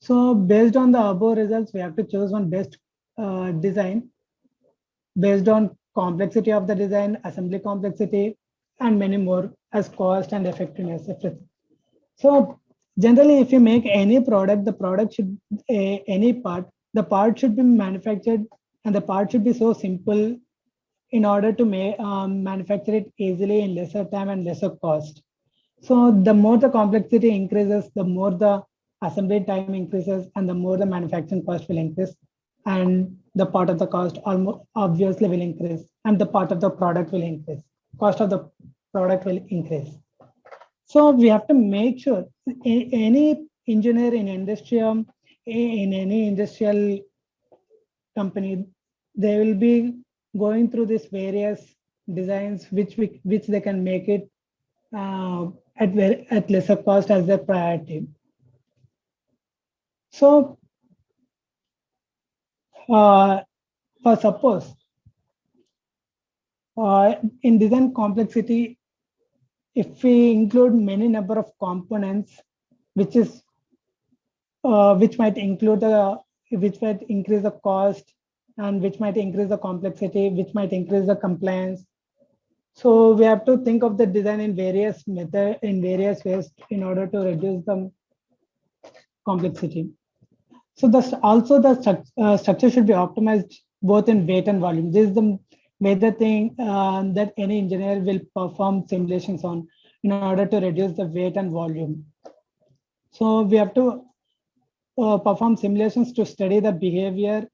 So based on the above results, we have to choose one best design based on complexity of the design, assembly complexity, and many more as cost and effectiveness. So generally, if you make any product, the product should any part, the part should be manufactured, and the part should be so simple in order to manufacture it easily in lesser time and lesser cost. So the more the complexity increases, the more the assembly time increases, and the more the manufacturing cost will increase, and the part of the cost almost obviously will increase, and the part of the product will increase. Cost of the product will increase. So we have to make sure any engineer in in any industrial company, they will be going through these various designs which they can make it at lesser cost as their priority. So for suppose in design complexity, if we include many number of components, which might include which might increase the cost, and which might increase the complexity, which might increase the compliance. So we have to think of the design in various ways in order to reduce the complexity. So also the structure should be optimized both in weight and volume. This is the major thing that any engineer will perform simulations on in order to reduce the weight and volume. So we have to perform simulations to study the behavior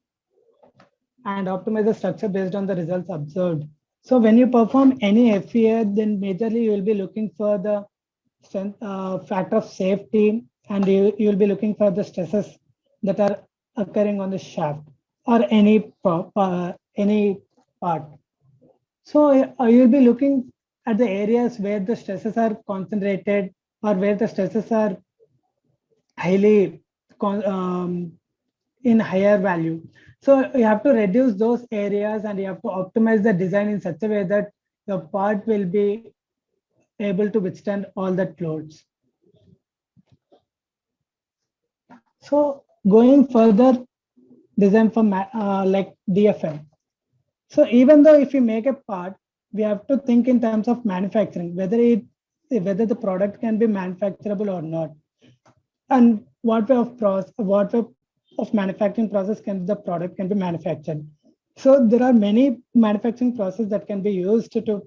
and optimize the structure based on the results observed. So when you perform any FEA, then majorly you will be looking for the factor of safety, and you will be looking for the stresses that are occurring on the shaft or any part. So you'll be looking at the areas where the stresses are concentrated or where the stresses are highly in higher value. So you have to reduce those areas, and you have to optimize the design in such a way that your part will be able to withstand all that loads. So going further, design for like DFM. So even though if you make a part, we have to think in terms of manufacturing, whether the product can be manufacturable or not, and what way of manufacturing process the product can be manufactured. So there are many manufacturing processes that can be used to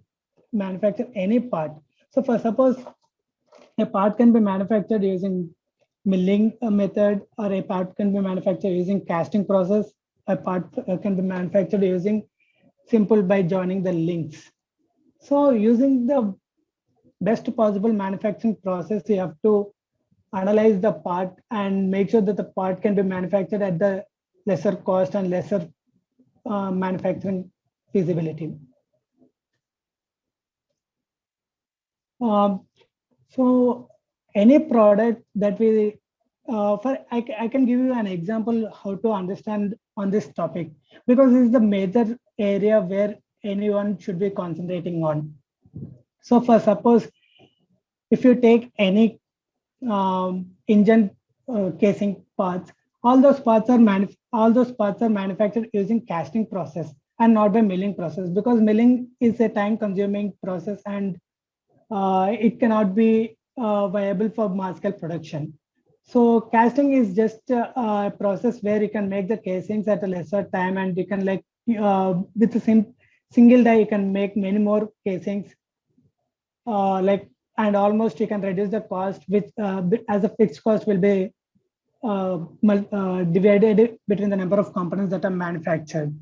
manufacture any part. So for suppose a part can be manufactured using milling method, or a part can be manufactured using casting process. A part can be manufactured using simple by joining the links. So using the best possible manufacturing process, you have to analyze the part and make sure that the part can be manufactured at the lesser cost and lesser manufacturing feasibility. So any product that we I can give you an example how to understand on this topic, because this is the major area where anyone should be concentrating on. So for suppose if you take any engine casing parts, all those parts are manufactured using casting process and not by milling process, because milling is a time consuming process, and it cannot be viable for mass scale production. So casting is just a process where you can make the casings at a lesser time, and you can with a single die you can make many more casings, and almost you can reduce the cost, which as a fixed cost will be divided between the number of components that are manufactured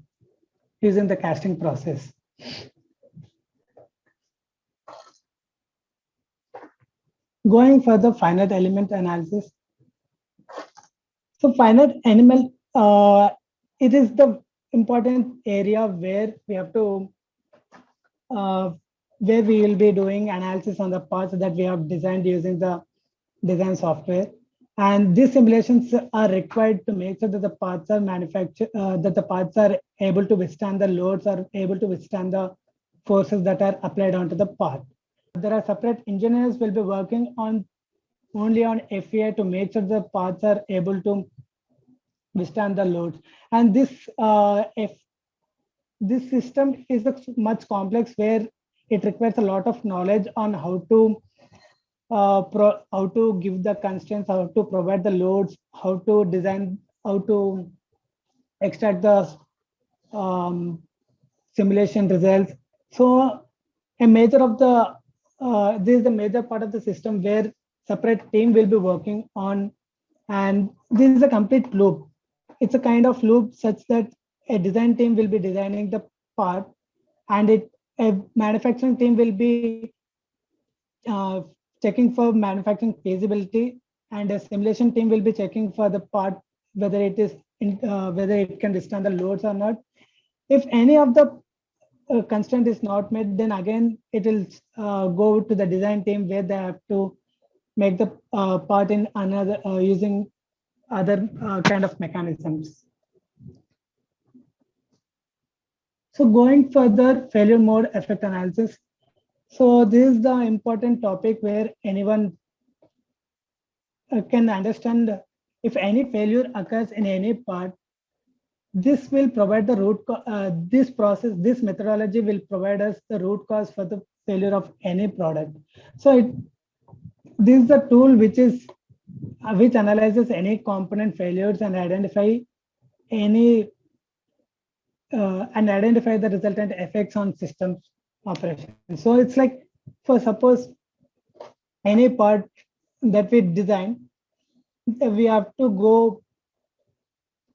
using the casting process. Going further, finite element analysis. So finite element, it is the important area where we have to where we will be doing analysis on the parts that we have designed using the design software. And these simulations are required to make sure that the parts are manufactured, that the parts are able to withstand the loads, are able to withstand the forces that are applied onto the part. There are separate engineers will be working on only on FEI to make sure the parts are able to withstand the loads. And this system is much complex, where it requires a lot of knowledge on how to how to give the constraints, how to provide the loads, how to design, how to extract the simulation results. So a major of the this is the major part of the system where separate team will be working on, and this is a complete loop. It's a kind of loop such that a design team will be designing the part, and a manufacturing team will be uh, checking for manufacturing feasibility, and a simulation team will be checking for the part whether it is whether it can withstand the loads or not. If any of the constraint is not met, then again it will go to the design team, where they have to make the part in another using other kind of mechanisms. So going further, failure mode effect analysis. So this is the important topic where anyone can understand if any failure occurs in any part. This will provide the this methodology will provide us the root cause for the failure of any product. So this is the tool which analyzes any component failures and identify the resultant effects on systems operation. So it's like, for suppose any part that we design, we have to go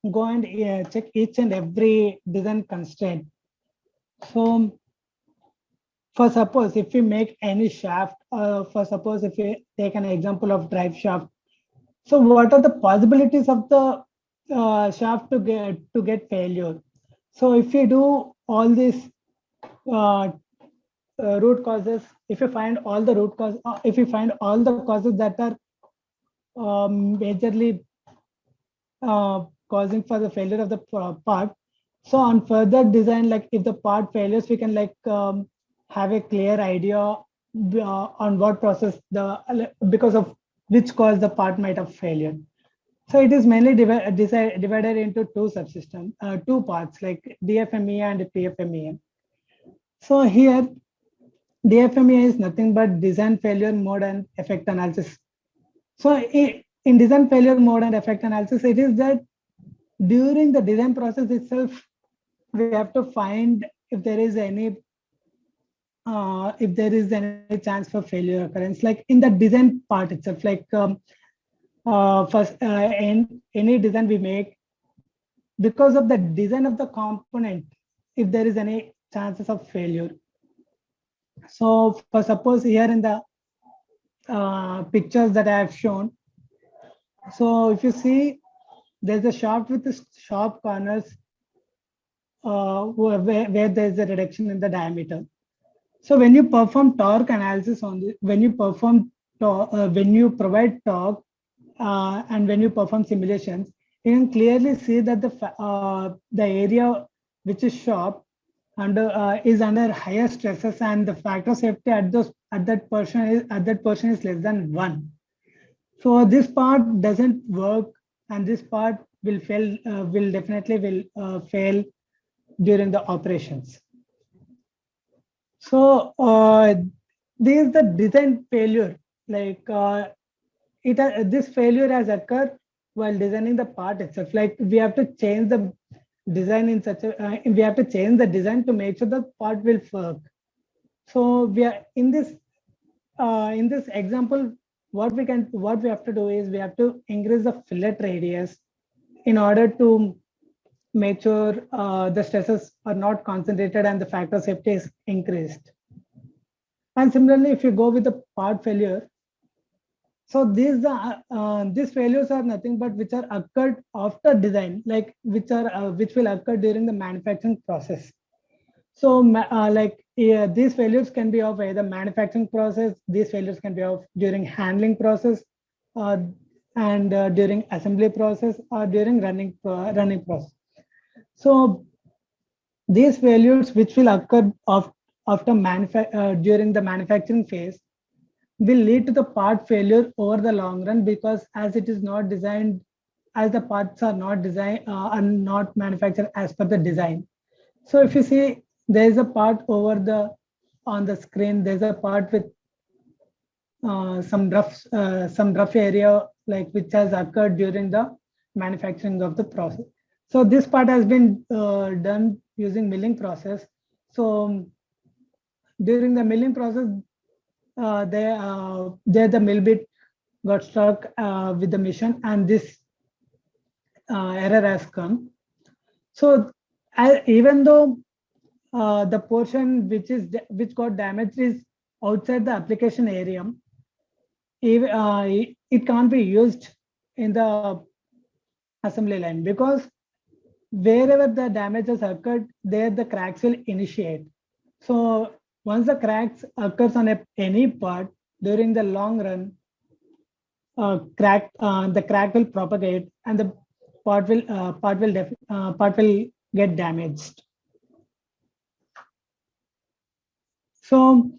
and check each and every design constraint. So for suppose if we make any shaft, for suppose if we take an example of drive shaft, so what are the possibilities of the shaft to get failure? So if we do all these root causes, if you find all the root cause, if you find all the causes that are majorly causing for the failure of the part, so on further design, like if the part failures, we can like have a clear idea on what process because of which cause the part might have failure. So it is mainly divided into two subsystems, two parts, like DFMEA and PFMEA. So here, DFMEA is nothing but design failure mode and effect analysis. So in design failure mode and effect analysis, it is that during the design process itself, we have to find if there is any chance for failure occurrence, like in the design part itself, like first in any design we make, because of the design of the component, if there is any chances of failure. So for suppose here in the pictures that I have shown, so if you see, there's a shaft with the sharp corners where there's a reduction in the diameter. So when you perform torque analysis on this, when you provide torque and when you perform simulations, you can clearly see that the area which is sharp is under higher stresses, and the factor of safety at that portion is less than 1. So this part doesn't work, and this part will definitely fail during the operations. So this is the design failure. Like this failure has occurred while designing the part itself. Like we have to change the design in such a we have to change the design to make sure the part will work. So we are in this example, what we have to do is we have to increase the fillet radius in order to make sure the stresses are not concentrated and the factor of safety is increased. And similarly, if you go with the part failure, so these failures are nothing but which are occurred after design, like which will occur during the manufacturing process. So these failures can be of either manufacturing process, these failures can be of during handling process, and during assembly process, or during running process. So these failures which will occur during the manufacturing phase, will lead to the part failure over the long run, because as it is not designed, as the parts are not designed, are not manufactured as per the design. So if you see, there is a part over the on the screen, there's a part with some rough area like which has occurred during the manufacturing of the process. So this part has been done using milling process. So during the milling process, there the mill bit got stuck with the machine, and this error has come. So even though the portion which got damaged is outside the application area, it can't be used in the assembly line, because wherever the damage has occurred, there the cracks will initiate. So once the cracks occurs on any part during the long run, the crack will propagate, and the part will get damaged. So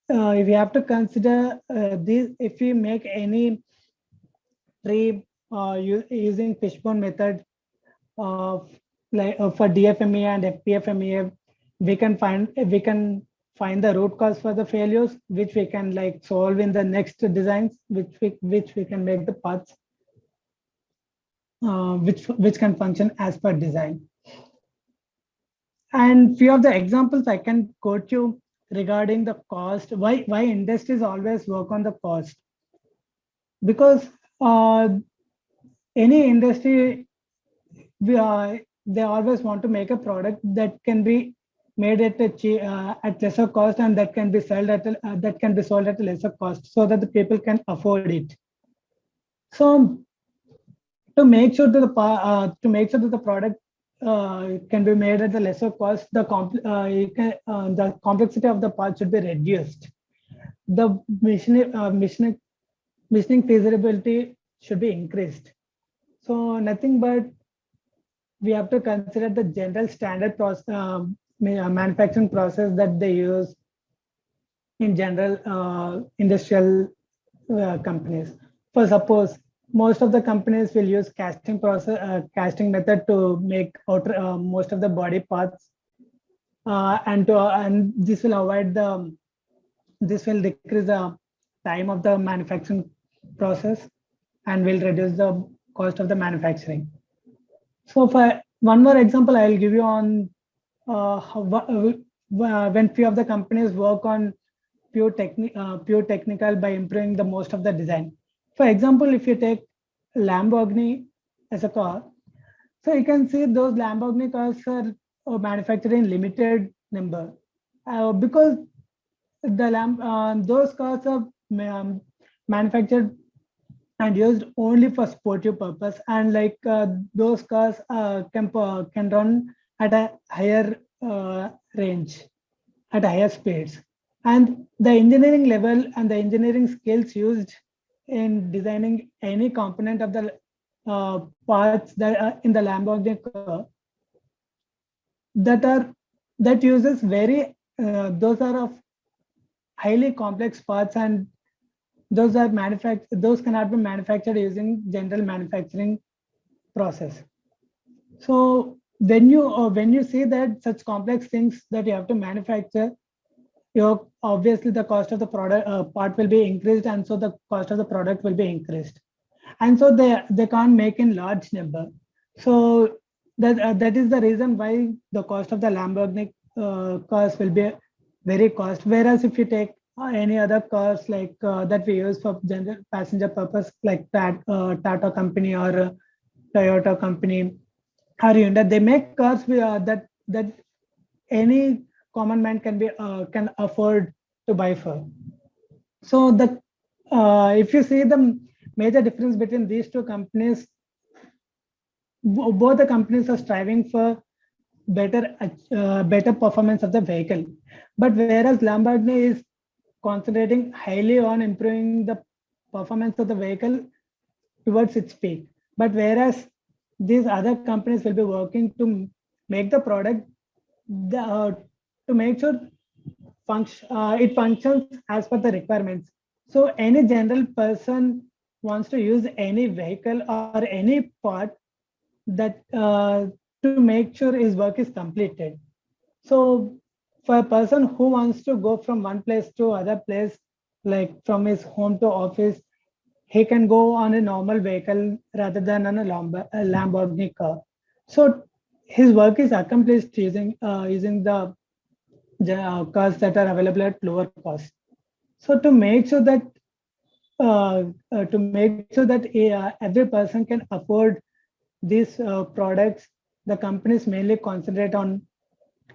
if you have to consider this, if we make any tree using fishbone method for DFMEA and FPFMEA, we can find the root cause for the failures, which we can like solve in the next designs, which we can make the parts which can function as per design. And few of the examples I can quote you regarding the cost. Why industries always work on the cost? Because any industry, they always want to make a product that can be made at lesser cost, and that can be sold at a lesser cost, so that the people can afford it. So to make sure that the product can be made at a lesser cost, the complexity of the part should be reduced. The machining feasibility should be increased. So nothing but we have to consider the general standard manufacturing process that they use in general industrial companies. For suppose most of the companies will use casting method to make most of the body parts, and this will decrease the time of the manufacturing process and will reduce the cost of the manufacturing. So for one more example, I'll give you on when few of the companies work on pure technical by improving the most of the design. For example, if you take Lamborghini as a car, so you can see those Lamborghini cars are manufactured in limited number because those cars are manufactured and used only for sportive purpose, and like those cars can run at a higher range, at higher speeds, and the engineering level and the engineering skills used in designing any component of the parts that are in the Lamborghini car that uses those are of highly complex parts, and those cannot be manufactured using general manufacturing process. So when you see that such complex things that you have to manufacture, obviously the cost of the product part will be increased, and so the cost of the product will be increased, and so they can't make in large number. So that is the reason why the cost of the Lamborghini cars will be very cost. Whereas if you take any other cars like that we use for general passenger purpose, like Tata company or Toyota company or Hyundai, they make cars that any common man can afford to buy for. So if you see the major difference between these two companies, both the companies are striving for better performance of the vehicle, but whereas Lamborghini is concentrating highly on improving the performance of the vehicle towards its peak, but whereas these other companies will be working to make the product to make sure it functions as per the requirements. So any general person wants to use any vehicle or any part that to make sure his work is completed. So for a person who wants to go from one place to other place, like from his home to office, he can go on a normal vehicle rather than on a Lamborghini car. So his work is accomplished using the cars that are available at lower cost. So to make sure that every person can afford these products, the companies mainly concentrate on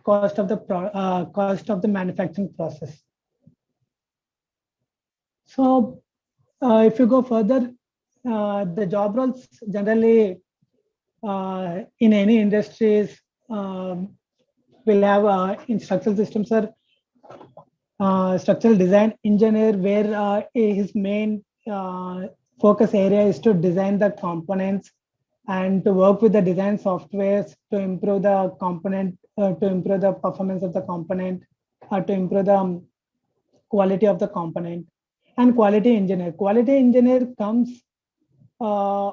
cost of the manufacturing process. So if you go further, the job roles generally in any industries will have in structural systems or structural design engineer, where his main focus area is to design the components and to work with the design softwares to improve the component, to improve the performance of the component, or to improve the quality of the component. And quality engineer comes uh,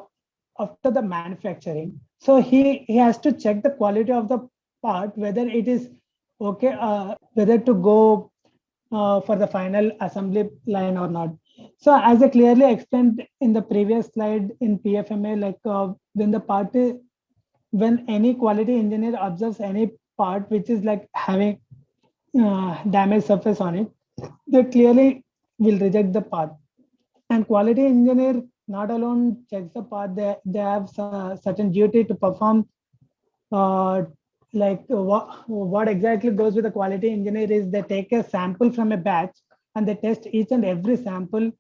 after the manufacturing. So he has to check the quality of the part, whether it is okay, whether to go for the final assembly line or not. So as I clearly explained in the previous slide in PFMA, like when the part when any quality engineer observes any part which is like having damaged surface on it, they clearly will reject the part. And quality engineer not alone checks the part, they have certain duty to perform. uh, what exactly goes with the quality engineer is they take a sample from a batch and they test each and every sample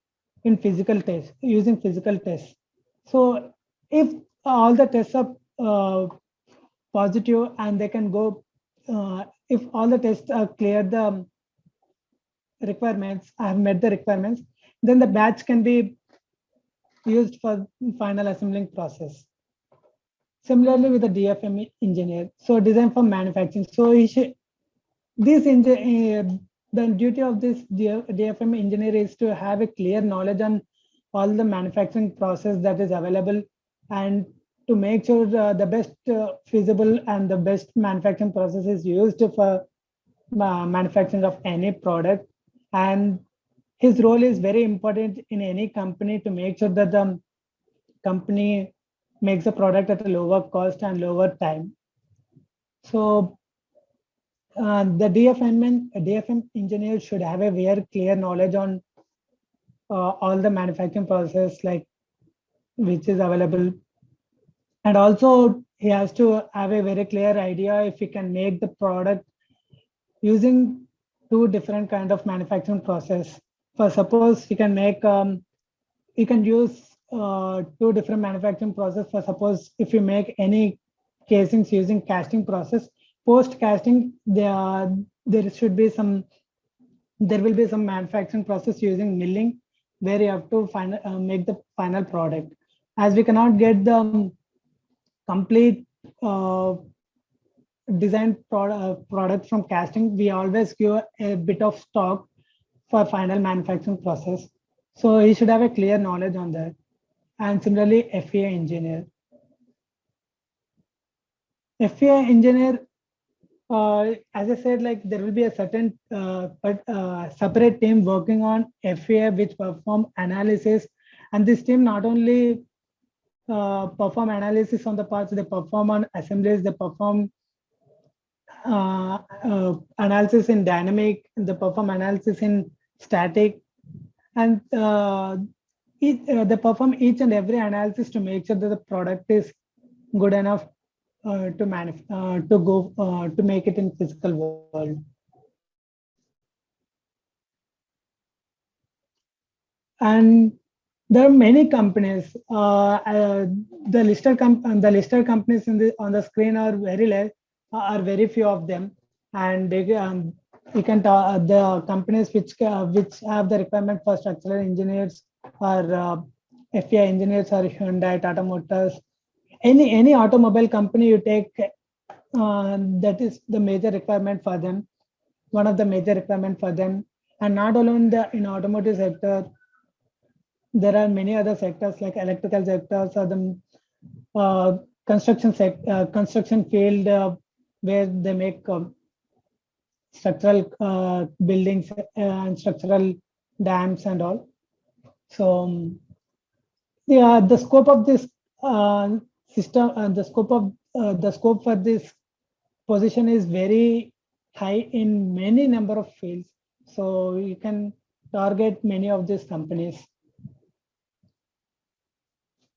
in physical test using physical tests. So if all the tests are positive and they can go, if all the tests are clear the requirements, I have met the requirements, then the batch can be used for final assembling process. Similarly with the DFM engineer, so design for manufacturing. So the duty of this DFM engineer is to have a clear knowledge on all the manufacturing process that is available, and to make sure the best feasible and the best manufacturing process is used for manufacturing of any product. And his role is very important in any company to make sure that the company makes the product at a lower cost and lower time. So the DFM engineer should have a very clear knowledge on all the manufacturing process, like which is available. And also he has to have a very clear idea if he can make the product using two different kind of manufacturing process. For suppose he can make, you can use two different manufacturing process. For suppose if you make any casings using casting process, post casting there should be some, there will be some manufacturing process using milling, where you have to make the final product. As we cannot get the complete design product from casting, we always give a bit of stock for final manufacturing process. So he should have a clear knowledge on that. And similarly, FEA engineer. FEA engineer, as I said, like there will be a certain separate team working on FEA which perform analysis. And this team not only perform analysis on the parts, they perform on assemblies, they perform analysis in dynamic, they perform analysis in static, and they perform each and every analysis to make sure that the product is good enough to make it in physical world. And there are many companies. The listed companies on the screen are very less, are very few of them, and they, you can the companies which have the requirement for structural engineers or FEI engineers are Hyundai, Tata Motors, any automobile company you take, that is the major requirement for them. one of the major requirement for them. And not only in automotive sector, there are many other sectors like electrical sectors or the construction field where they make structural buildings and structural dams and all. So yeah, the scope of this system, the scope for this position is very high in many number of fields. So you can target many of these companies.